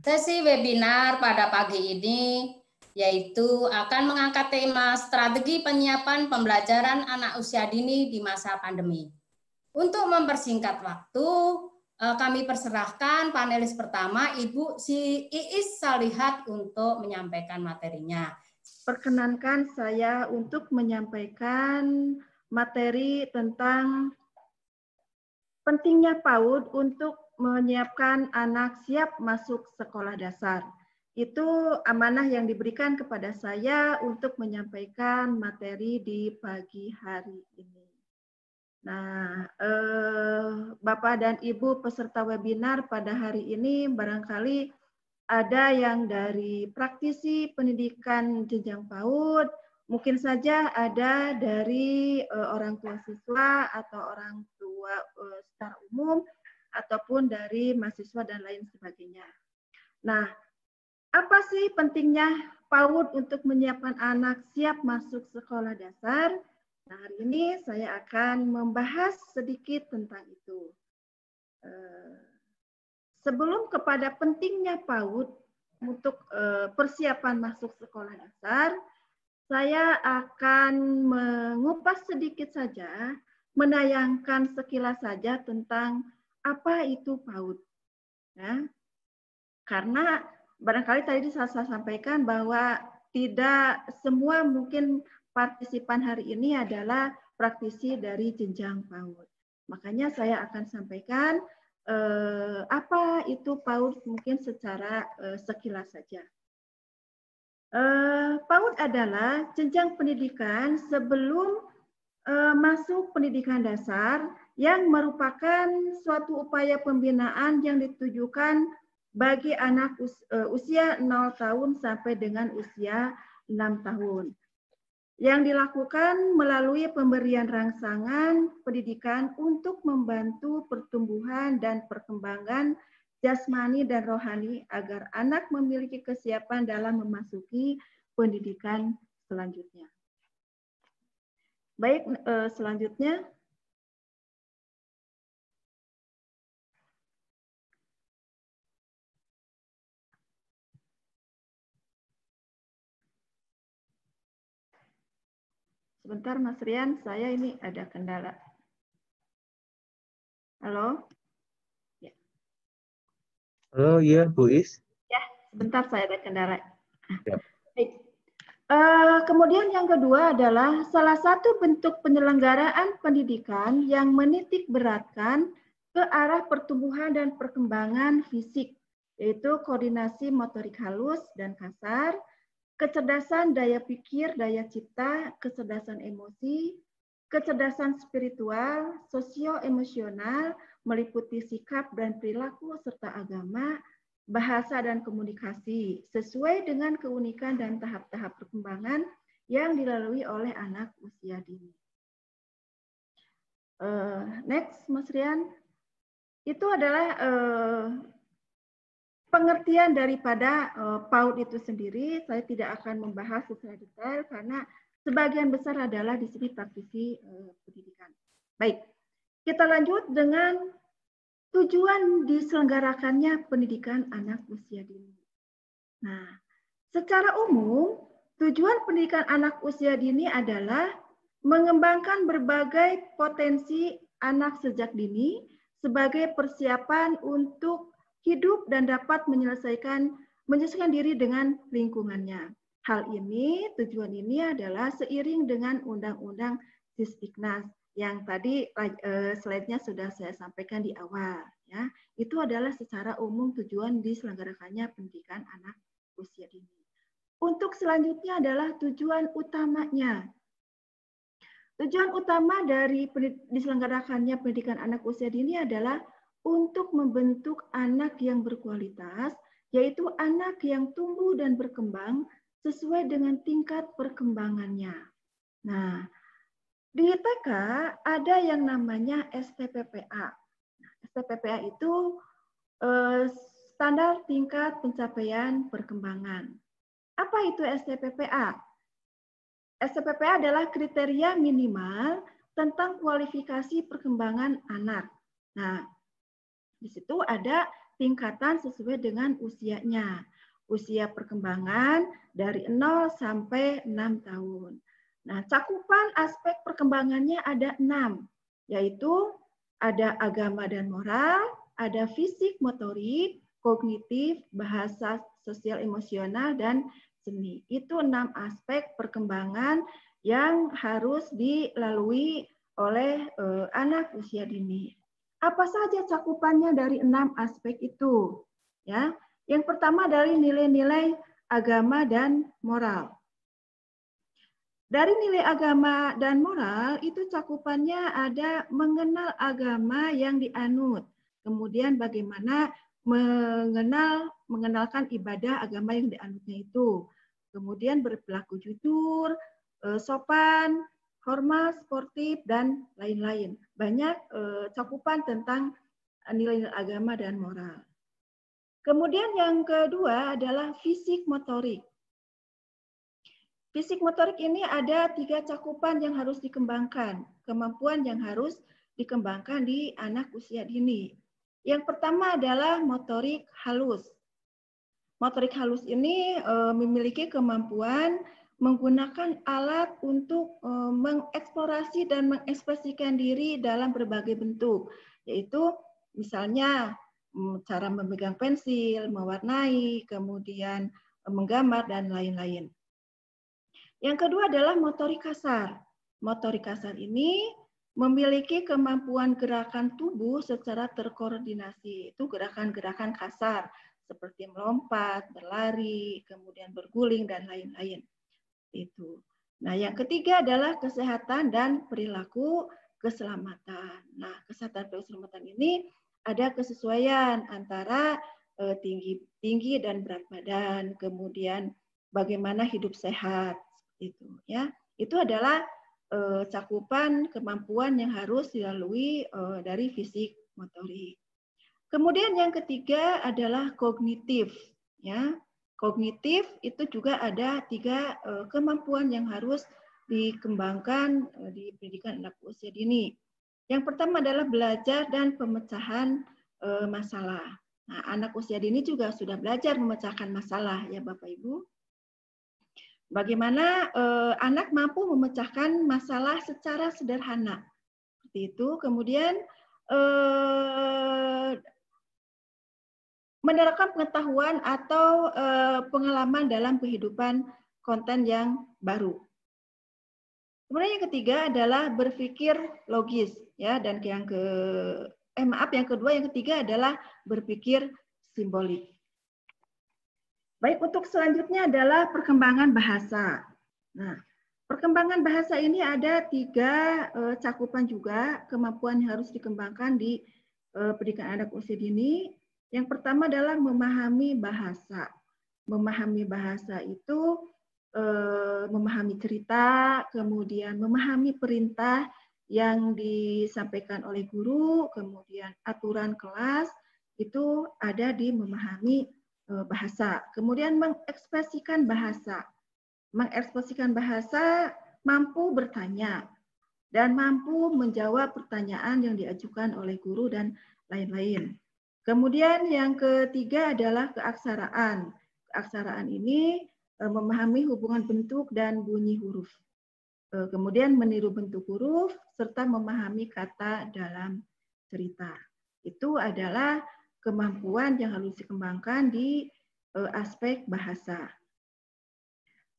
Sesi webinar pada pagi ini yaitu akan mengangkat tema strategi penyiapan pembelajaran anak usia dini di masa pandemi. Untuk mempersingkat waktu, kami persilahkan panelis pertama Ibu Iis Salihat untuk menyampaikan materinya. Perkenankan saya untuk menyampaikan materi tentang pentingnya PAUD untuk menyiapkan anak siap masuk sekolah dasar. Itu amanah yang diberikan kepada saya untuk menyampaikan materi di pagi hari ini. Nah, Bapak dan Ibu peserta webinar pada hari ini barangkali ada yang dari praktisi pendidikan jenjang PAUD, mungkin saja ada dari orang tua siswa atau orang tua secara umum, ataupun dari mahasiswa dan lain sebagainya. Nah, apa sih pentingnya PAUD untuk menyiapkan anak siap masuk sekolah dasar? Nah, hari ini saya akan membahas sedikit tentang itu. Sebelum kepada pentingnya PAUD untuk persiapan masuk sekolah dasar, saya akan mengupas sedikit saja, menayangkan sekilas saja tentang apa itu PAUD. Ya. Karena barangkali tadi saya sampaikan bahwa tidak semua mungkin partisipan hari ini adalah praktisi dari jenjang PAUD. Makanya saya akan sampaikan apa itu PAUD mungkin secara sekilas saja. PAUD adalah jenjang pendidikan sebelum masuk pendidikan dasar yang merupakan suatu upaya pembinaan yang ditujukan bagi anak usia 0 tahun sampai dengan usia 6 tahun. Yang dilakukan melalui pemberian rangsangan pendidikan untuk membantu pertumbuhan dan perkembangan jasmani dan rohani agar anak memiliki kesiapan dalam memasuki pendidikan selanjutnya. Baik, selanjutnya. Sebentar Mas Rian, saya ini ada kendala. Halo? Ya. Halo, iya Bu Is. Ya, sebentar saya ada kendala. Ya. Baik. Kemudian yang kedua adalah salah satu bentuk penyelenggaraan pendidikan yang menitik beratkan ke arah pertumbuhan dan perkembangan fisik, yaitu koordinasi motorik halus dan kasar, kecerdasan daya pikir, daya cipta, kecerdasan emosi, kecerdasan spiritual, sosio-emosional, meliputi sikap dan perilaku serta agama, bahasa dan komunikasi, sesuai dengan keunikan dan tahap-tahap perkembangan yang dilalui oleh anak usia dini. Next, Mas Rian. Itu adalah pengertian daripada PAUD itu sendiri. Saya tidak akan membahas secara detail karena sebagian besar adalah di sini praktisi pendidikan. Baik, kita lanjut dengan tujuan diselenggarakannya pendidikan anak usia dini. Nah, secara umum, tujuan pendidikan anak usia dini adalah mengembangkan berbagai potensi anak sejak dini sebagai persiapan untuk hidup dan dapat menyesuaikan diri dengan lingkungannya. Hal ini, tujuan ini adalah seiring dengan Undang-Undang Sisdiknas yang tadi slide-nya sudah saya sampaikan di awal. Ya, itu adalah secara umum tujuan diselenggarakannya pendidikan anak usia dini. Untuk selanjutnya adalah tujuan utamanya. Tujuan utama dari diselenggarakannya pendidikan anak usia dini adalah untuk membentuk anak yang berkualitas, yaitu anak yang tumbuh dan berkembang sesuai dengan tingkat perkembangannya. Nah, di TK ada yang namanya STPPA. Nah, STPPA itu standar tingkat pencapaian perkembangan. Apa itu STPPA? STPPA adalah kriteria minimal tentang kualifikasi perkembangan anak. Nah, di situ ada tingkatan sesuai dengan usianya. Usia perkembangan dari 0 sampai 6 tahun. Nah, cakupan aspek perkembangannya ada 6, yaitu ada agama dan moral, ada fisik motorik, kognitif, bahasa, sosial emosional, dan seni. Itu 6 aspek perkembangan yang harus dilalui oleh anak usia dini. Apa saja cakupannya dari 6 aspek itu? Ya, yang pertama dari nilai-nilai agama dan moral. Dari nilai agama dan moral itu cakupannya ada mengenal agama yang dianut, kemudian bagaimana mengenalkan ibadah agama yang dianutnya itu, kemudian berperilaku jujur, sopan, hormat, sportif, dan lain-lain. Banyak cakupan tentang nilai-nilai agama dan moral. Kemudian yang kedua adalah fisik motorik. Fisik motorik ini ada 3 cakupan yang harus dikembangkan, kemampuan yang harus dikembangkan di anak usia dini. Yang pertama adalah motorik halus. Motorik halus ini memiliki kemampuan menggunakan alat untuk mengeksplorasi dan mengekspresikan diri dalam berbagai bentuk, yaitu misalnya cara memegang pensil, mewarnai, kemudian menggambar, dan lain-lain. Yang kedua adalah motorik kasar. Motorik kasar ini memiliki kemampuan gerakan tubuh secara terkoordinasi. Itu gerakan-gerakan kasar seperti melompat, berlari, kemudian berguling, dan lain-lain. Itu. Nah, yang ketiga adalah kesehatan dan perilaku keselamatan. Nah, kesehatan dan keselamatan ini ada kesesuaian antara tinggi dan berat badan, kemudian bagaimana hidup sehat, itu ya. Itu adalah cakupan kemampuan yang harus dilalui dari fisik motorik. Kemudian yang ketiga adalah kognitif, ya. Kognitif itu juga ada 3 kemampuan yang harus dikembangkan di pendidikan anak usia dini. Yang pertama adalah belajar dan pemecahan masalah. Nah, anak usia dini juga sudah belajar memecahkan masalah, ya Bapak Ibu. Bagaimana anak mampu memecahkan masalah secara sederhana, seperti itu. Kemudian menerapkan pengetahuan atau pengalaman dalam kehidupan konten yang baru. Kemudian yang ketiga adalah berpikir logis, ya, dan yang kedua, yang ketiga adalah berpikir simbolik. Baik, untuk selanjutnya adalah perkembangan bahasa. Nah, perkembangan bahasa ini ada 3 cakupan juga kemampuan yang harus dikembangkan di pendidikan anak usia dini. Yang pertama adalah memahami bahasa. Memahami bahasa itu memahami cerita, kemudian memahami perintah yang disampaikan oleh guru, kemudian aturan kelas, itu ada di memahami bahasa. Kemudian mengekspresikan bahasa. Mengekspresikan bahasa mampu bertanya dan mampu menjawab pertanyaan yang diajukan oleh guru dan lain-lain. Kemudian yang ketiga adalah keaksaraan. Keaksaraan ini memahami hubungan bentuk dan bunyi huruf. Kemudian meniru bentuk huruf serta memahami kata dalam cerita. Itu adalah kemampuan yang harus dikembangkan di aspek bahasa.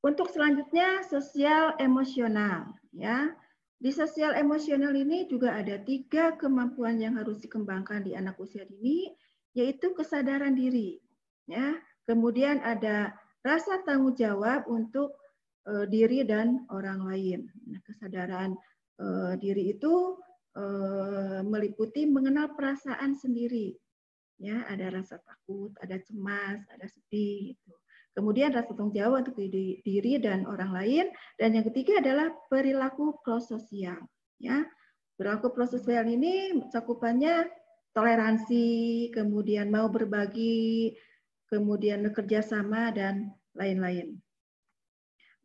Untuk selanjutnya sosial emosional, ya. Di sosial emosional ini juga ada 3 kemampuan yang harus dikembangkan di anak usia dini, yaitu kesadaran diri, ya. Kemudian ada rasa tanggung jawab untuk diri dan orang lain. Nah, kesadaran diri itu meliputi mengenal perasaan sendiri, ya. Ada rasa takut, ada cemas, ada sedih, gitu. Kemudian rasa tanggung jawab untuk diri dan orang lain, dan yang ketiga adalah perilaku prososial. Ya, perilaku prososial ini cakupannya toleransi, kemudian mau berbagi, kemudian bekerja sama, dan lain-lain.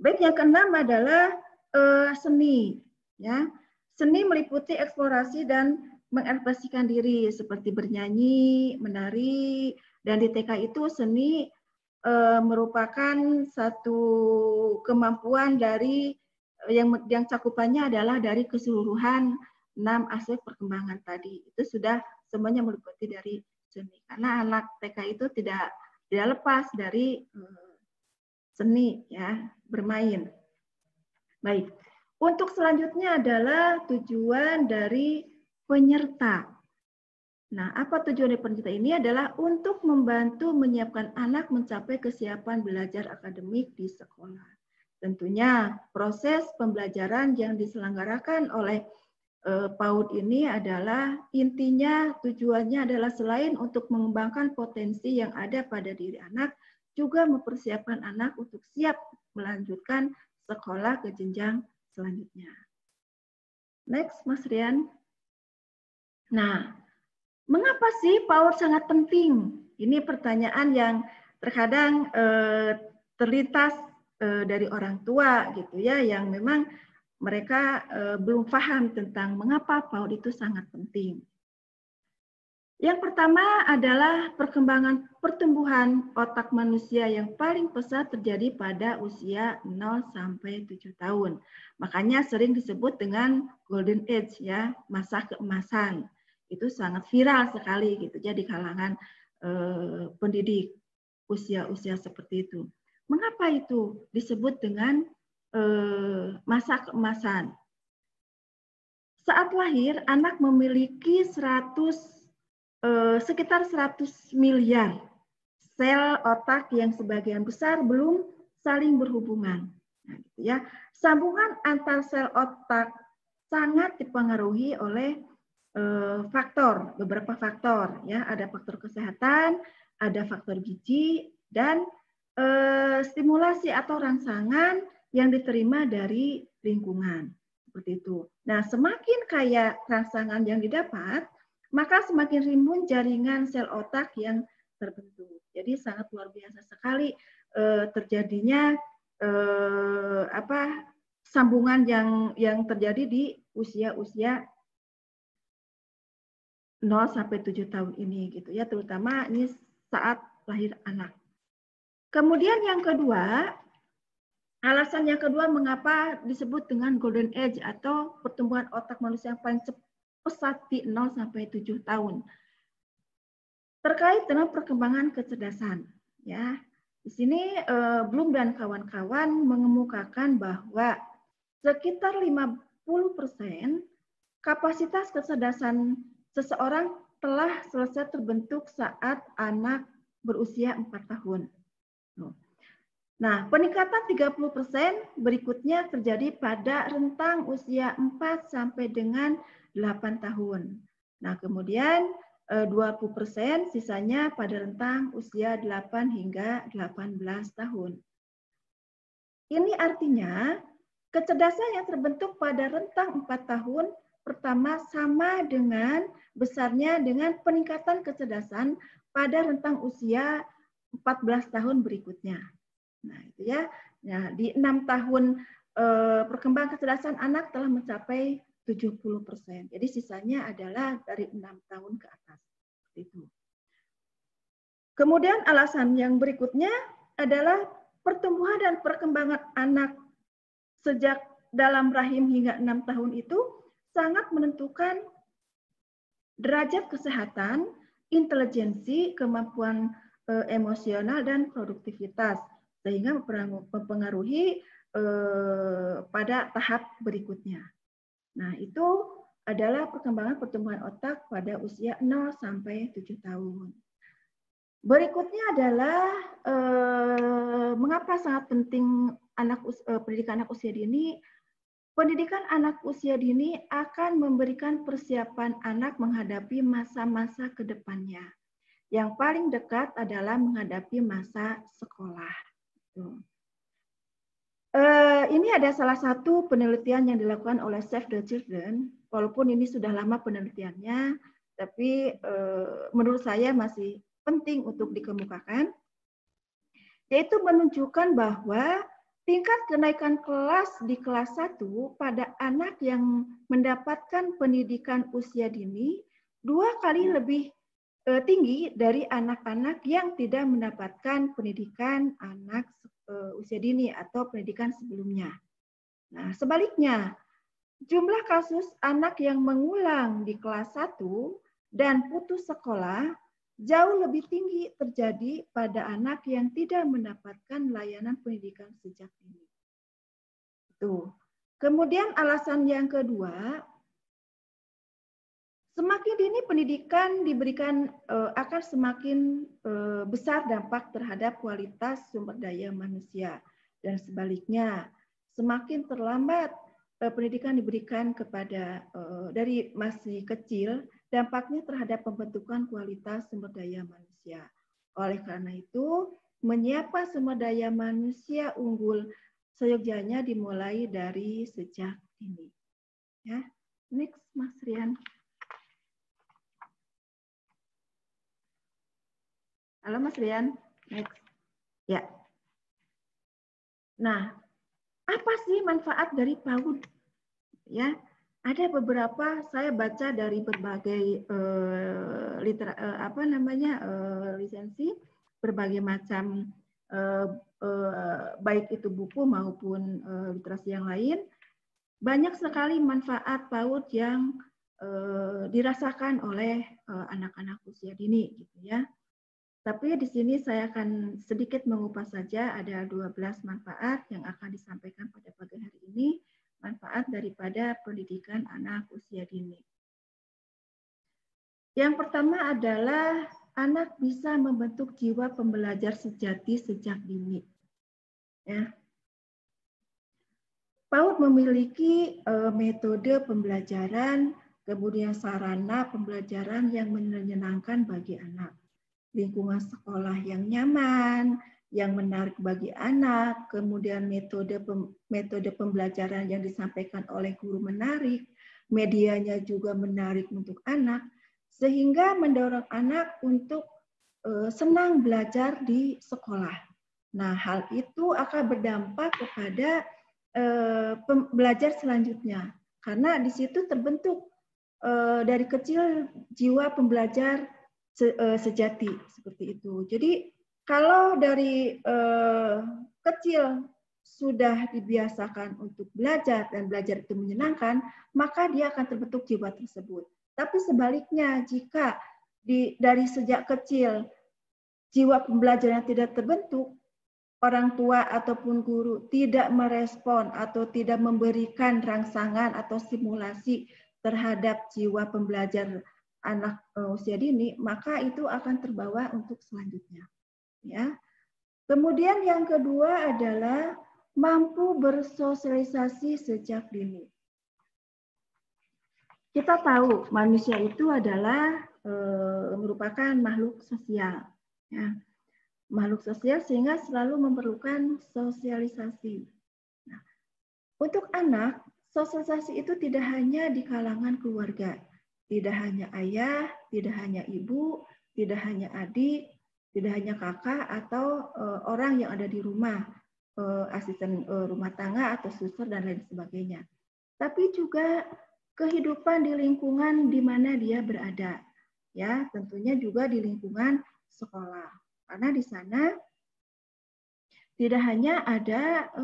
Baik, yang keenam adalah seni. Ya, seni meliputi eksplorasi dan mengekspresikan diri seperti bernyanyi, menari, dan di TK itu seni merupakan satu kemampuan dari yang cakupannya adalah dari keseluruhan 6 aspek perkembangan tadi. Itu sudah semuanya meliputi dari seni. Karena anak TK itu tidak lepas dari seni, ya, bermain. Baik. Untuk selanjutnya adalah tujuan dari penyerta. Nah, apa tujuan dari penyerta ini adalah untuk membantu menyiapkan anak mencapai kesiapan belajar akademik di sekolah. Tentunya proses pembelajaran yang diselenggarakan oleh PAUD ini adalah intinya tujuannya adalah selain untuk mengembangkan potensi yang ada pada diri anak, juga mempersiapkan anak untuk siap melanjutkan sekolah ke jenjang selanjutnya. Next, Mas Rian. Nah, mengapa sih PAUD sangat penting? Ini pertanyaan yang terkadang terlintas dari orang tua gitu ya, yang memang mereka belum paham tentang mengapa PAUD itu sangat penting. Yang pertama adalah pertumbuhan otak manusia yang paling pesat terjadi pada usia 0 sampai 7 tahun. Makanya sering disebut dengan golden age, ya, masa keemasan. Itu sangat viral sekali gitu ya di kalangan pendidik usia-usia seperti itu. Mengapa itu disebut dengan masa keemasan? Saat lahir, anak memiliki sekitar 100 miliar sel otak yang sebagian besar belum saling berhubungan. Nah, gitu ya. Sambungan antar sel otak sangat dipengaruhi oleh beberapa faktor. Ya, ada faktor kesehatan, ada faktor gizi, dan stimulasi atau rangsangan yang diterima dari lingkungan. Seperti itu. Nah, semakin kaya rangsangan yang didapat, maka semakin rimbun jaringan sel otak yang terbentuk. Jadi sangat luar biasa sekali terjadinya sambungan yang terjadi di usia-usia 0 sampai 7 tahun ini gitu ya, terutama ini saat lahir anak. Kemudian yang kedua, alasan yang kedua mengapa disebut dengan golden age atau pertumbuhan otak manusia yang paling pesat di 0 sampai 7 tahun. Terkait dengan perkembangan kecerdasan, ya. Di sini Bloom dan kawan-kawan mengemukakan bahwa sekitar 50% kapasitas kecerdasan seseorang telah selesai terbentuk saat anak berusia 4 tahun. Nah, peningkatan 30% berikutnya terjadi pada rentang usia 4 sampai dengan 8 tahun. Nah, kemudian 20% sisanya pada rentang usia 8 hingga 18 tahun. Ini artinya kecerdasan yang terbentuk pada rentang 4 tahun pertama sama dengan besarnya dengan peningkatan kecerdasan pada rentang usia 14 tahun berikutnya. Nah, itu ya. Nah, di 6 tahun perkembangan kecerdasan anak telah mencapai 70%. Jadi sisanya adalah dari 6 tahun ke atas. Itu. Kemudian alasan yang berikutnya adalah pertumbuhan dan perkembangan anak sejak dalam rahim hingga 6 tahun itu sangat menentukan derajat kesehatan, intelijensi, kemampuan emosional, dan produktivitas, sehingga mempengaruhi pada tahap berikutnya. Nah, itu adalah perkembangan pertumbuhan otak pada usia 0 sampai 7 tahun. Berikutnya adalah mengapa sangat penting pendidikan anak usia dini. Pendidikan anak usia dini akan memberikan persiapan anak menghadapi masa-masa ke depannya. Yang paling dekat adalah menghadapi masa sekolah. Ini ada salah satu penelitian yang dilakukan oleh Save the Children, walaupun ini sudah lama penelitiannya, tapi menurut saya masih penting untuk dikemukakan, yaitu menunjukkan bahwa tingkat kenaikan kelas di kelas 1 pada anak yang mendapatkan pendidikan usia dini 2 kali lebih tinggi dari anak-anak yang tidak mendapatkan pendidikan anak usia dini atau pendidikan sebelumnya. Nah, sebaliknya, jumlah kasus anak yang mengulang di kelas 1 dan putus sekolah jauh lebih tinggi terjadi pada anak yang tidak mendapatkan layanan pendidikan sejak dini. Tuh. Kemudian alasan yang kedua, semakin dini pendidikan diberikan akan semakin besar dampak terhadap kualitas sumber daya manusia. Dan sebaliknya, semakin terlambat pendidikan diberikan kepada dari masih kecil, dampaknya terhadap pembentukan kualitas sumber daya manusia. Oleh karena itu, menyiapkan sumber daya manusia unggul seyogyanya dimulai dari sejak dini. Ya, next, Mas Rian. Halo Mas Rian, next. Ya. Nah, apa sih manfaat dari PAUD? Ya, ada beberapa saya baca dari berbagai lisensi, berbagai macam baik itu buku maupun literasi yang lain, banyak sekali manfaat PAUD yang dirasakan oleh anak-anak usia dini, gitu ya. Tapi di sini saya akan sedikit mengupas saja, ada 12 manfaat yang akan disampaikan pada pagi hari ini, manfaat daripada pendidikan anak usia dini. Yang pertama adalah anak bisa membentuk jiwa pembelajar sejati sejak dini. Ya. PAUD memiliki metode pembelajaran, kemudian sarana pembelajaran yang menyenangkan bagi anak. Lingkungan sekolah yang nyaman, yang menarik bagi anak, kemudian metode pembelajaran yang disampaikan oleh guru menarik, medianya juga menarik untuk anak, sehingga mendorong anak untuk senang belajar di sekolah. Nah, hal itu akan berdampak kepada belajar selanjutnya, karena di situ terbentuk dari kecil jiwa pembelajar sejati seperti itu. Jadi kalau dari kecil sudah dibiasakan untuk belajar dan belajar itu menyenangkan, maka dia akan terbentuk jiwa tersebut. Tapi sebaliknya, jika dari sejak kecil jiwa pembelajaran tidak terbentuk, orang tua ataupun guru tidak merespon atau tidak memberikan rangsangan atau stimulasi terhadap jiwa pembelajar anak usia dini, maka itu akan terbawa untuk selanjutnya. Ya. Kemudian yang kedua adalah mampu bersosialisasi sejak dini. Kita tahu manusia itu adalah merupakan makhluk sosial. Ya. Makhluk sosial sehingga selalu memerlukan sosialisasi. Nah, untuk anak, sosialisasi itu tidak hanya di kalangan keluarga. Tidak hanya ayah, tidak hanya ibu, tidak hanya adik, tidak hanya kakak atau orang yang ada di rumah, asisten rumah tangga atau suster dan lain sebagainya. Tapi juga kehidupan di lingkungan di mana dia berada. Ya, tentunya juga di lingkungan sekolah. Karena di sana tidak hanya ada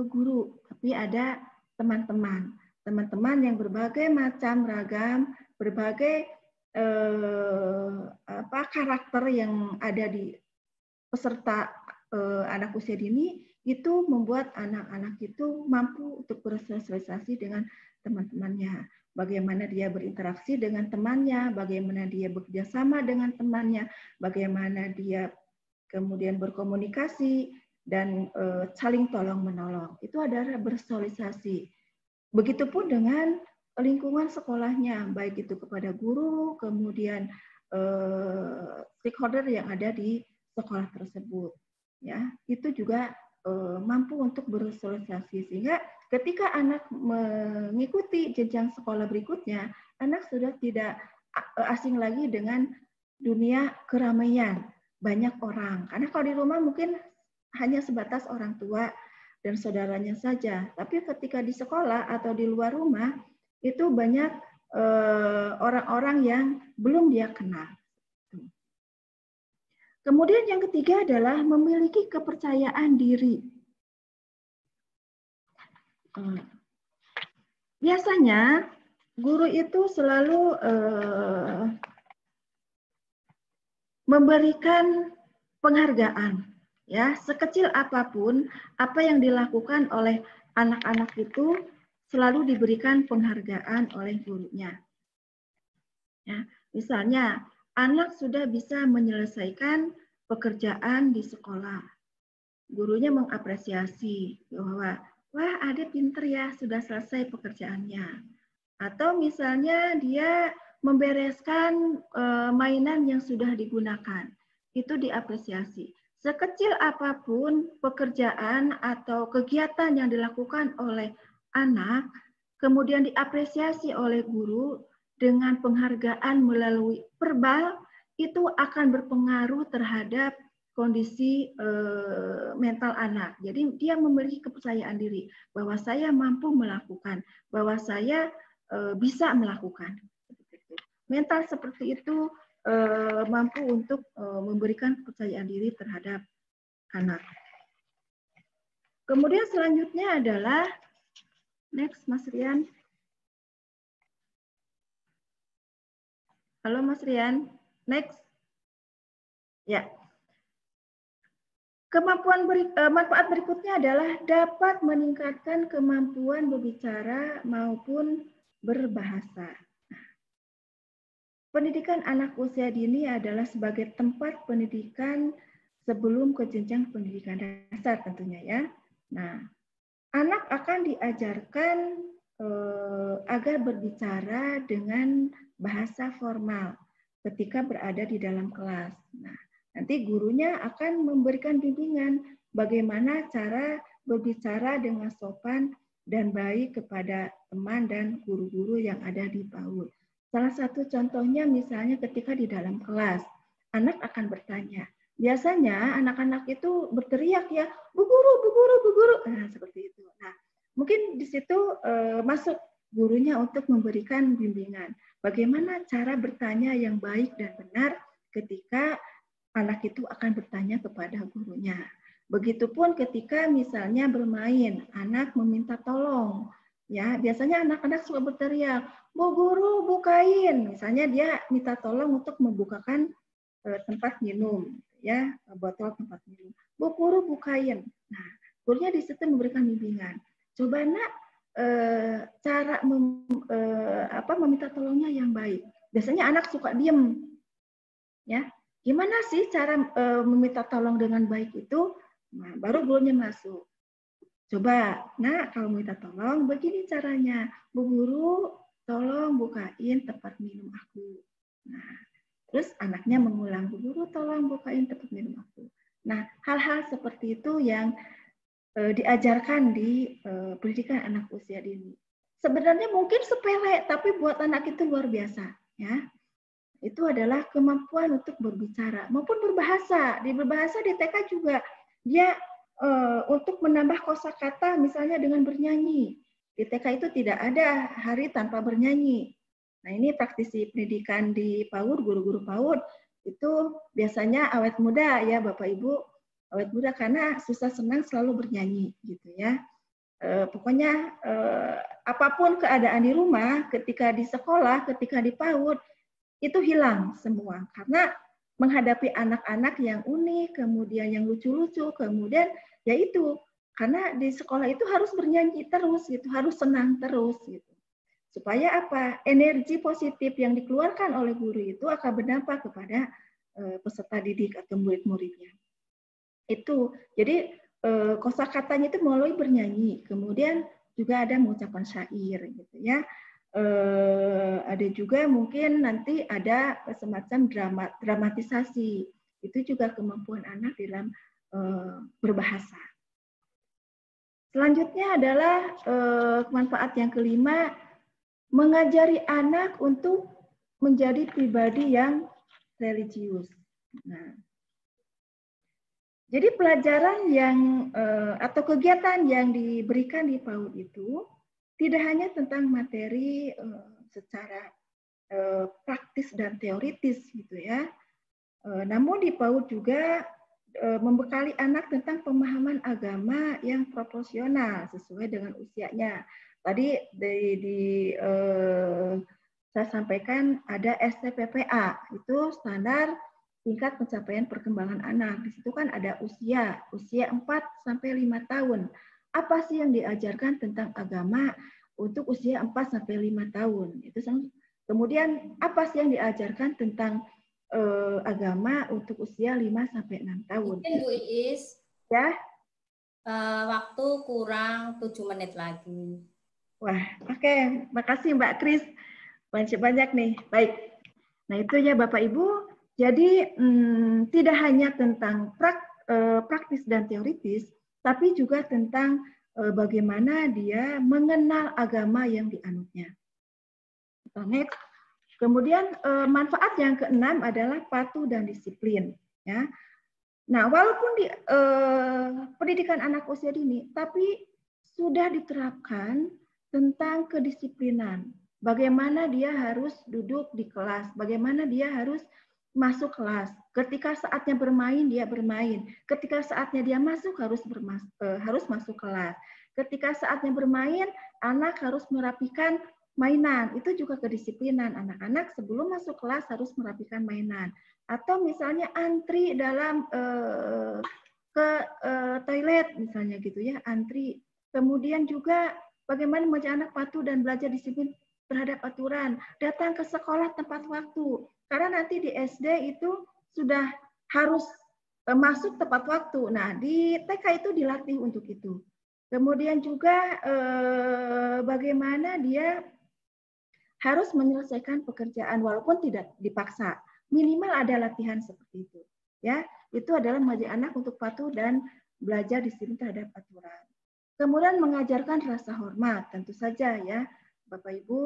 guru, tapi ada teman-teman. Teman-teman yang berbagai macam ragam, berbagai karakter yang ada di peserta anak usia dini, itu membuat anak-anak itu mampu untuk bersosialisasi dengan teman-temannya. Bagaimana dia berinteraksi dengan temannya, bagaimana dia bekerja sama dengan temannya, bagaimana dia kemudian berkomunikasi dan saling tolong-menolong. Itu adalah bersosialisasi. Begitupun dengan lingkungan sekolahnya, baik itu kepada guru, kemudian stakeholder yang ada di sekolah tersebut. Ya, itu juga mampu untuk bersosialisasi, sehingga ketika anak mengikuti jenjang sekolah berikutnya, anak sudah tidak asing lagi dengan dunia keramaian, banyak orang. Karena kalau di rumah mungkin hanya sebatas orang tua, dan saudaranya saja. Tapi ketika di sekolah atau di luar rumah, itu banyak orang-orang yang belum dia kenal. Kemudian yang ketiga adalah memiliki kepercayaan diri. Biasanya guru itu selalu memberikan penghargaan, ya, sekecil apapun apa yang dilakukan oleh anak-anak itu selalu diberikan penghargaan oleh gurunya. Ya, misalnya anak sudah bisa menyelesaikan pekerjaan di sekolah, gurunya mengapresiasi bahwa wah, Ade pinter ya, sudah selesai pekerjaannya. Atau misalnya dia membereskan mainan yang sudah digunakan, itu diapresiasi. Sekecil apapun pekerjaan atau kegiatan yang dilakukan oleh anak, kemudian diapresiasi oleh guru dengan penghargaan melalui verbal, itu akan berpengaruh terhadap kondisi mental anak. Jadi dia memiliki kepercayaan diri bahwa saya mampu melakukan, bahwa saya bisa melakukan. Mental seperti itu mampu untuk memberikan kepercayaan diri terhadap anak. Kemudian selanjutnya adalah next, Mas Rian. Halo Mas Rian, next. Ya. Manfaat berikutnya adalah dapat meningkatkan kemampuan berbicara maupun berbahasa. Pendidikan anak usia dini adalah sebagai tempat pendidikan sebelum ke jenjang pendidikan dasar tentunya ya. Nah, anak akan diajarkan agar berbicara dengan bahasa formal ketika berada di dalam kelas. Nah, nanti gurunya akan memberikan bimbingan bagaimana cara berbicara dengan sopan dan baik kepada teman dan guru-guru yang ada di PAUD. Salah satu contohnya misalnya ketika di dalam kelas, anak akan bertanya. Biasanya anak-anak itu berteriak ya, Bu guru, Bu guru, Bu guru. Nah, seperti itu. Nah, mungkin di situ masuk gurunya untuk memberikan bimbingan. Bagaimana cara bertanya yang baik dan benar ketika anak itu akan bertanya kepada gurunya. Begitupun ketika misalnya bermain, anak meminta tolong. Ya, biasanya anak-anak suka berteriak, Bu guru bukain. Misalnya dia minta tolong untuk membukakan tempat minum, ya, botol tempat minum. Bu guru bukain. Nah, gurunya di situ memberikan bimbingan. Coba nak cara meminta tolongnya yang baik. Biasanya anak suka diem, ya. Gimana sih cara meminta tolong dengan baik itu? Nah, baru gurunya masuk. Coba, nah kalau minta tolong begini caranya, Bu guru tolong bukain tempat minum aku. Nah, terus anaknya mengulang, Bu guru tolong bukain tempat minum aku. Nah, hal-hal seperti itu yang diajarkan di pendidikan anak usia dini. Sebenarnya mungkin sepele, tapi buat anak itu luar biasa, ya. Itu adalah kemampuan untuk berbicara maupun berbahasa. Di berbahasa di TK juga dia untuk menambah kosakata misalnya dengan bernyanyi. Di TK itu tidak ada hari tanpa bernyanyi. Nah, ini praktisi pendidikan di PAUD, guru-guru PAUD itu biasanya awet muda ya Bapak Ibu, awet muda karena susah senang selalu bernyanyi gitu ya. Pokoknya apapun keadaan di rumah, ketika di sekolah, ketika di PAUD itu hilang semua karena menghadapi anak-anak yang unik, kemudian yang lucu-lucu, kemudian yaitu karena di sekolah itu harus bernyanyi terus gitu, harus senang terus gitu. Supaya apa? Energi positif yang dikeluarkan oleh guru itu akan berdampak kepada peserta didik atau murid-muridnya. Itu. Jadi kosakatanya itu melalui bernyanyi, kemudian juga ada mengucapkan syair gitu ya. Ada juga mungkin nanti ada semacam dramatisasi. Itu juga kemampuan anak dalam berbahasa. Selanjutnya adalah manfaat yang kelima, mengajari anak untuk menjadi pribadi yang religius. Nah, Jadi pelajaran yang atau kegiatan yang diberikan di PAUD itu tidak hanya tentang materi secara praktis dan teoritis gitu ya. Namun di PAUD juga membekali anak tentang pemahaman agama yang proporsional sesuai dengan usianya. Tadi saya sampaikan ada STPPA, itu standar tingkat pencapaian perkembangan anak. Di situ kan ada usia 4 sampai 5 tahun. Apa sih yang diajarkan tentang agama untuk usia 4 sampai 5 tahun? Itu kemudian apa sih yang diajarkan tentang agama untuk usia 5 sampai 6 tahun? Mungkin Bu Iis. Ya. Waktu kurang 7 menit lagi. Wah, oke. Makasih Mbak Kris. Banyak-banyak nih. Baik. Nah, itu ya Bapak Ibu. Jadi tidak hanya tentang praktis dan teoritis, tapi juga tentang bagaimana dia mengenal agama yang dianutnya. Next. Kemudian manfaat yang keenam adalah patuh dan disiplin. Ya. Nah, walaupun di pendidikan anak usia dini, tapi sudah diterapkan tentang kedisiplinan. Bagaimana dia harus duduk di kelas, bagaimana dia harus masuk kelas. Ketika saatnya bermain, dia bermain. Ketika saatnya dia masuk, harus masuk kelas. Ketika saatnya bermain, anak harus merapikan mainan. Itu juga kedisiplinan. Anak-anak sebelum masuk kelas harus merapikan mainan. Atau misalnya antri dalam ke toilet misalnya gitu ya, antri. Kemudian juga bagaimana menjadi anak patuh dan belajar disiplin terhadap aturan, datang ke sekolah tepat waktu. Karena nanti di SD itu sudah harus masuk tepat waktu. Nah, di TK itu dilatih untuk itu. Kemudian juga bagaimana dia harus menyelesaikan pekerjaan walaupun tidak dipaksa. Minimal ada latihan seperti itu. Ya, itu adalah mengajar anak untuk patuh dan belajar disiplin terhadap aturan. Kemudian mengajarkan rasa hormat, tentu saja ya, Bapak Ibu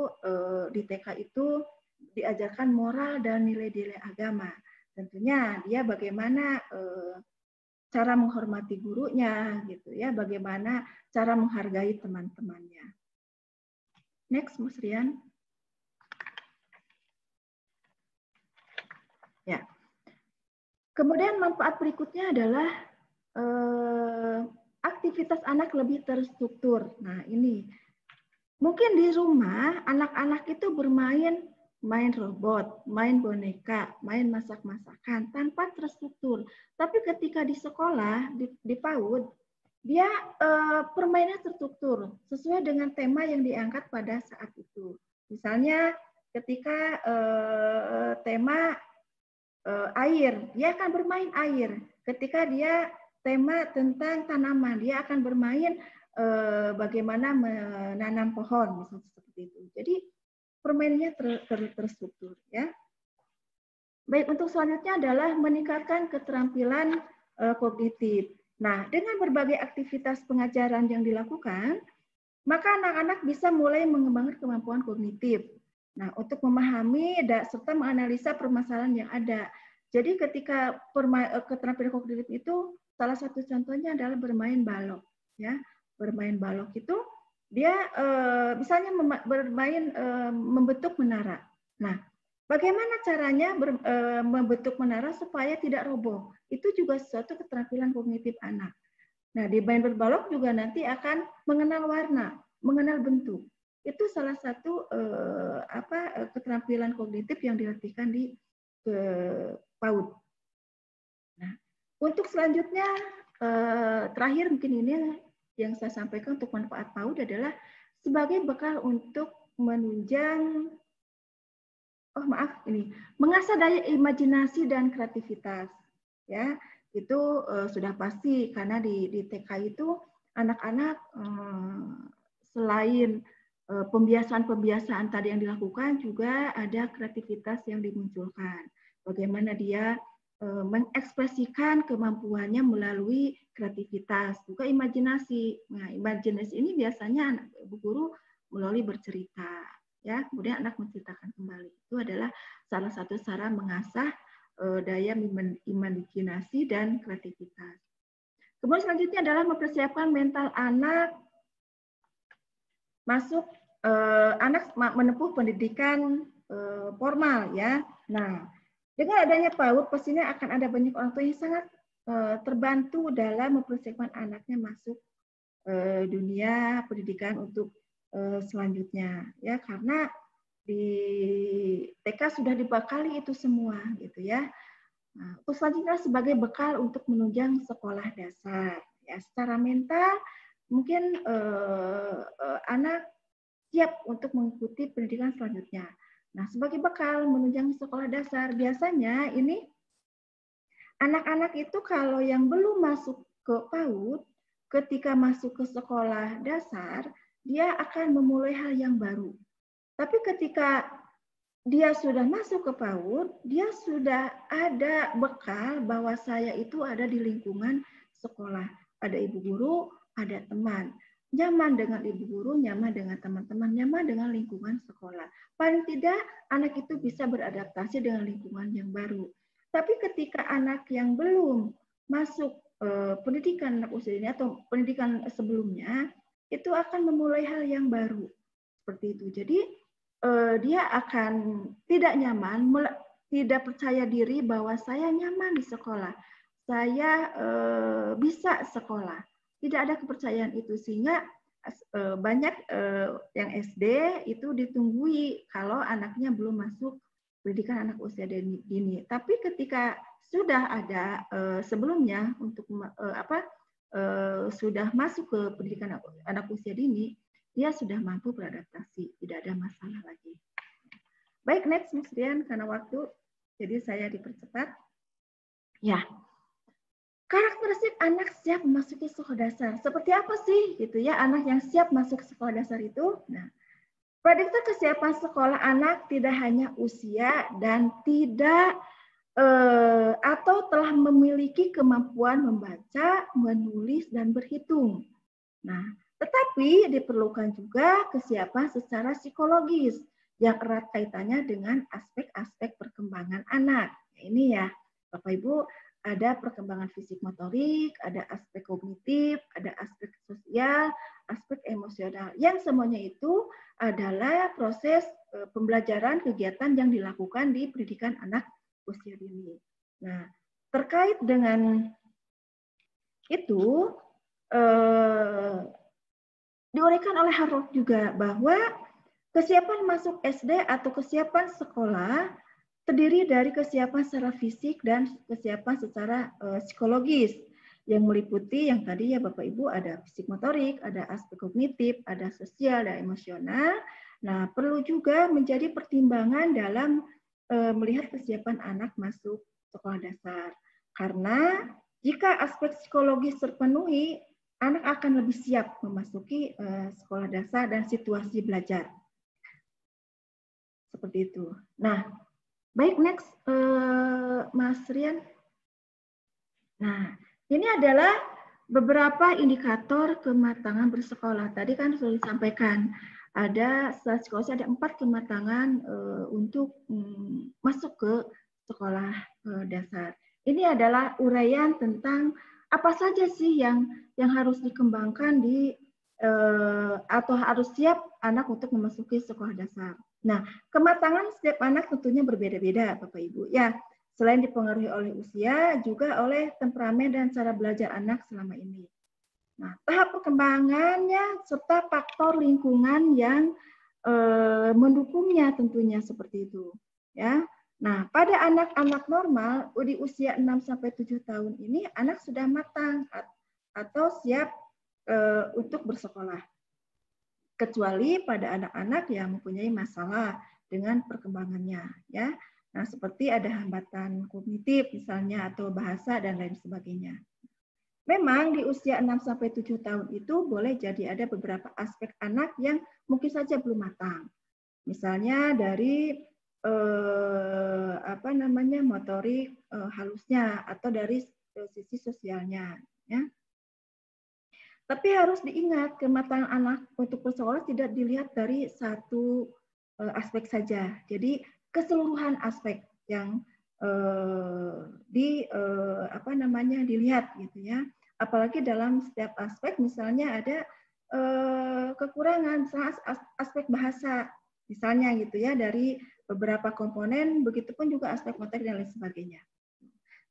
di TK itu diajarkan moral dan nilai-nilai agama. Tentunya dia bagaimana cara menghormati gurunya, gitu ya, bagaimana cara menghargai teman-temannya. Next, Mas Rian. Ya. Kemudian manfaat berikutnya adalah aktivitas anak lebih terstruktur. Nah, ini mungkin di rumah anak-anak itu main robot, main boneka, main masak-masakan tanpa terstruktur. Tapi ketika di sekolah, di PAUD, dia permainan terstruktur sesuai dengan tema yang diangkat pada saat itu. Misalnya ketika tema air, dia akan bermain air. Ketika dia tema tentang tanaman, dia akan bermain bagaimana menanam pohon, misalnya seperti itu. Jadi permainannya terstruktur, ya. Baik, untuk selanjutnya adalah meningkatkan keterampilan kognitif. Nah, dengan berbagai aktivitas pengajaran yang dilakukan, maka anak-anak bisa mulai mengembangkan kemampuan kognitif. Nah, untuk memahami serta menganalisa permasalahan yang ada. Jadi ketika keterampilan kognitif itu salah satu contohnya adalah bermain balok, ya. Bermain balok itu dia misalnya bermain membentuk menara. Nah, bagaimana caranya membentuk menara supaya tidak roboh? Itu juga suatu keterampilan kognitif anak. Nah, di main berbalok juga nanti akan mengenal warna, mengenal bentuk. Itu salah satu keterampilan kognitif yang dilatihkan di PAUD. Nah, untuk selanjutnya terakhir mungkin ini yang saya sampaikan untuk manfaat PAUD adalah sebagai bekal untuk menunjang mengasah daya imajinasi dan kreativitas, ya. Itu sudah pasti karena di TK itu anak-anak selain pembiasaan-pembiasaan tadi yang dilakukan juga ada kreativitas yang dimunculkan. Bagaimana dia mengekspresikan kemampuannya melalui kreativitas, juga imajinasi. Nah, imajinasi ini biasanya ibu guru melalui bercerita, ya. Kemudian anak menceritakan kembali. Itu adalah salah satu cara mengasah daya imajinasi dan kreativitas. Kemudian selanjutnya adalah mempersiapkan mental anak masuk anak menempuh pendidikan formal ya. Nah, dengan adanya PAUD pastinya akan ada banyak orang tua yang sangat terbantu dalam mempersiapkan anaknya masuk dunia pendidikan untuk selanjutnya ya, karena di TK sudah dibekali itu semua gitu ya. Nah, untuk selanjutnya sebagai bekal untuk menunjang sekolah dasar ya, secara mental mungkin anak siap untuk mengikuti pendidikan selanjutnya. Nah, sebagai bekal menunjang sekolah dasar, biasanya ini anak-anak itu kalau yang belum masuk ke PAUD, ketika masuk ke sekolah dasar, dia akan memulai hal yang baru. Tapi ketika dia sudah masuk ke PAUD, dia sudah ada bekal bahwa saya itu ada di lingkungan sekolah. Ada ibu guru, ada teman. Nyaman dengan ibu guru, nyaman dengan teman-teman, nyaman dengan lingkungan sekolah. Paling tidak anak itu bisa beradaptasi dengan lingkungan yang baru. Tapi ketika anak yang belum masuk pendidikan anak usia dini atau pendidikan sebelumnya, itu akan memulai hal yang baru. Seperti itu. Jadi dia akan tidak nyaman, tidak percaya diri bahwa saya nyaman di sekolah, saya bisa sekolah. Tidak ada kepercayaan itu, sehingga banyak yang SD itu ditunggui kalau anaknya belum masuk pendidikan anak usia dini. Tapi ketika sudah ada sebelumnya untuk sudah masuk ke pendidikan anak usia dini, dia sudah mampu beradaptasi, tidak ada masalah lagi. Baik, next Mas Rian, karena waktu, jadi saya dipercepat. Ya, karakteristik anak siap memasuki sekolah dasar. Seperti apa sih, gitu ya, anak yang siap masuk sekolah dasar itu? Nah, prediksi kesiapan sekolah anak tidak hanya usia dan tidak atau telah memiliki kemampuan membaca, menulis, dan berhitung. Nah, tetapi diperlukan juga kesiapan secara psikologis yang erat kaitannya dengan aspek-aspek perkembangan anak. Nah, ini ya, Bapak Ibu, ada perkembangan fisik motorik, ada aspek kognitif, ada aspek sosial, aspek emosional. Yang semuanya itu adalah proses pembelajaran kegiatan yang dilakukan di pendidikan anak usia dini. Nah, terkait dengan itu, diuraikan oleh Harvard juga bahwa kesiapan masuk SD atau kesiapan sekolah terdiri dari kesiapan secara fisik dan kesiapan secara psikologis yang meliputi yang tadi ya Bapak Ibu, ada fisik motorik, ada aspek kognitif, ada sosial, ada emosional. Nah, perlu juga menjadi pertimbangan dalam melihat kesiapan anak masuk sekolah dasar. Karena jika aspek psikologis terpenuhi, anak akan lebih siap memasuki sekolah dasar dan situasi belajar. Seperti itu. Nah, baik, next Mas Rian. Nah, ini adalah beberapa indikator kematangan bersekolah. Tadi kan sudah disampaikan, ada setelah psikologis ada 4 kematangan untuk masuk ke sekolah dasar. Ini adalah uraian tentang apa saja sih yang harus dikembangkan di atau harus siap anak untuk memasuki sekolah dasar. Nah, kematangan setiap anak tentunya berbeda-beda, Bapak Ibu. Ya, selain dipengaruhi oleh usia, juga oleh temperamen dan cara belajar anak selama ini. Nah, tahap perkembangannya serta faktor lingkungan yang mendukungnya tentunya seperti itu. Ya. Nah, pada anak-anak normal di usia 6-7 tahun ini, anak sudah matang atau siap untuk bersekolah. Kecuali pada anak-anak yang mempunyai masalah dengan perkembangannya. Ya. Nah, seperti ada hambatan kognitif misalnya, atau bahasa, dan lain sebagainya. Memang di usia 6-7 tahun itu boleh jadi ada beberapa aspek anak yang mungkin saja belum matang. Misalnya dari motorik halusnya atau dari sisi sosialnya. Ya. Tapi harus diingat, kematangan anak untuk bersekolah tidak dilihat dari satu aspek saja. Jadi keseluruhan aspek yang dilihat gitu ya. Apalagi dalam setiap aspek, misalnya ada kekurangan aspek bahasa, misalnya gitu ya, dari beberapa komponen, begitupun juga aspek materi dan lain sebagainya.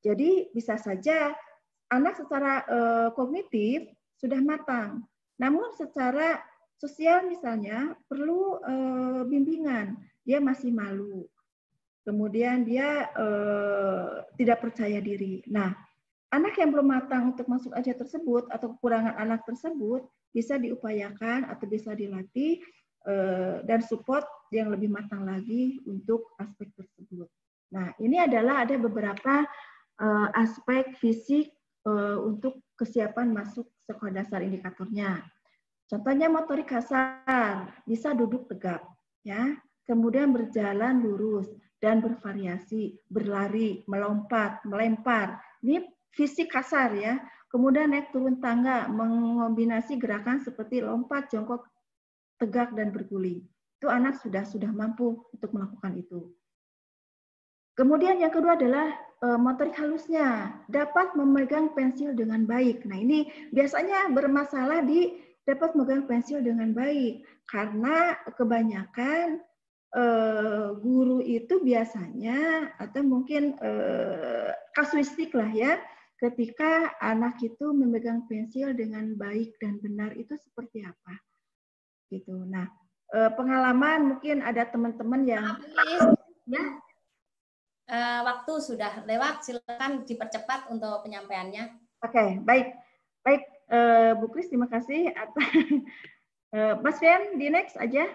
Jadi bisa saja anak secara kognitif sudah matang, namun secara sosial misalnya perlu bimbingan, dia masih malu, kemudian dia tidak percaya diri. Nah, anak yang belum matang untuk masuk aja tersebut atau kekurangan anak tersebut bisa diupayakan atau bisa dilatih dan support yang lebih matang lagi untuk aspek tersebut. Nah, ini adalah ada beberapa aspek fisik untuk kesiapan masuk sekolah dasar indikatornya. Contohnya motorik kasar, bisa duduk tegak, ya, kemudian berjalan lurus dan bervariasi, berlari, melompat, melempar. Ini fisik kasar ya. Kemudian naik turun tangga, mengombinasi gerakan seperti lompat, jongkok, tegak dan berguling. Itu anak sudah mampu untuk melakukan itu. Kemudian yang kedua adalah motorik halusnya, dapat memegang pensil dengan baik. Nah, ini biasanya bermasalah di dapat memegang pensil dengan baik karena kebanyakan guru itu biasanya atau mungkin kasuistik lah ya, ketika anak itu memegang pensil dengan baik dan benar itu seperti apa gitu. Nah, pengalaman mungkin ada teman-teman yang ya waktu sudah lewat, silakan dipercepat untuk penyampaiannya. Oke, baik Bu Kris, terima kasih atas Mas Fian, di next aja.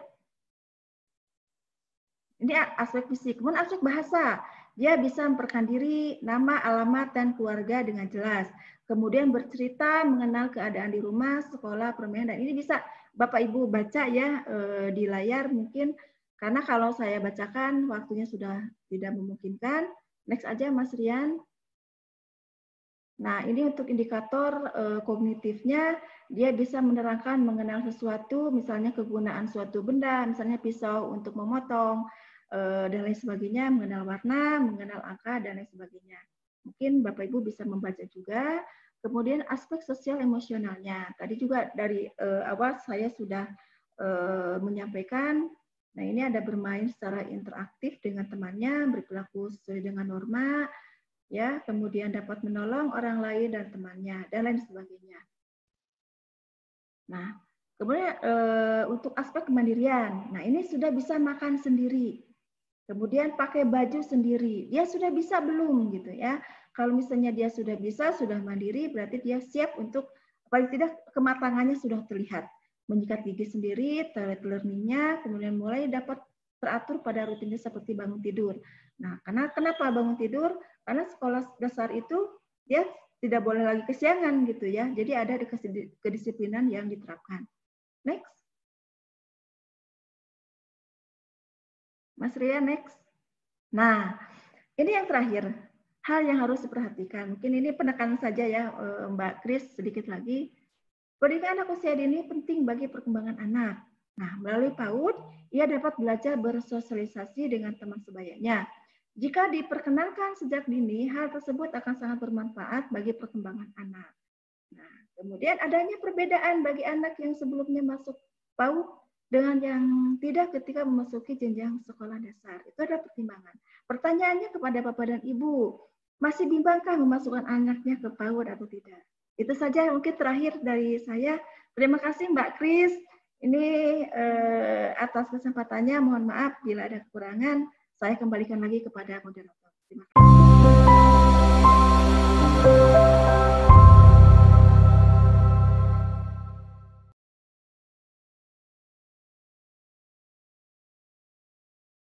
Ini aspek fisik. Kemudian aspek bahasa, dia bisa memperkenalkan diri, nama, alamat, dan keluarga dengan jelas. Kemudian bercerita mengenal keadaan di rumah, sekolah, permainan, dan ini bisa Bapak Ibu baca ya di layar mungkin, karena kalau saya bacakan waktunya sudah tidak memungkinkan. Next aja Mas Rian. Nah, ini untuk indikator kognitifnya, dia bisa menerangkan mengenal sesuatu, misalnya kegunaan suatu benda, misalnya pisau untuk memotong, dan lain sebagainya, mengenal warna, mengenal angka, dan lain sebagainya. Mungkin Bapak Ibu bisa membaca juga. Kemudian aspek sosial emosionalnya. Tadi juga dari awal saya sudah menyampaikan, nah ini ada bermain secara interaktif dengan temannya, berperilaku sesuai dengan norma, ya, kemudian dapat menolong orang lain dan temannya, dan lain sebagainya. Nah, kemudian untuk aspek kemandirian, nah ini sudah bisa makan sendiri, kemudian pakai baju sendiri, dia sudah bisa belum gitu ya? Kalau misalnya dia sudah bisa, sudah mandiri, berarti dia siap untuk paling tidak kematangannya sudah terlihat, menyikat gigi sendiri, toilet learning-nya, kemudian mulai dapat teratur pada rutinitas seperti bangun tidur. Nah, kenapa bangun tidur? Karena sekolah dasar itu dia tidak boleh lagi kesiangan gitu ya. Jadi ada kedisiplinan yang diterapkan. Next. Mas Ria, next. Nah, ini yang terakhir. Hal yang harus diperhatikan. Mungkin ini penekanan saja ya Mbak Kris, sedikit lagi. Pendidikan anak usia dini penting bagi perkembangan anak. Nah, melalui PAUD, ia dapat belajar bersosialisasi dengan teman sebayanya. Jika diperkenalkan sejak dini, hal tersebut akan sangat bermanfaat bagi perkembangan anak. Nah, kemudian adanya perbedaan bagi anak yang sebelumnya masuk PAUD dengan yang tidak ketika memasuki jenjang sekolah dasar. Itu ada pertimbangan. Pertanyaannya kepada Bapak dan Ibu, masih bimbangkah memasukkan anaknya ke PAUD atau tidak? Itu saja mungkin terakhir dari saya. Terima kasih Mbak Kris. Ini atas kesempatannya, mohon maaf bila ada kekurangan. Saya kembalikan lagi kepada moderator. Terima kasih.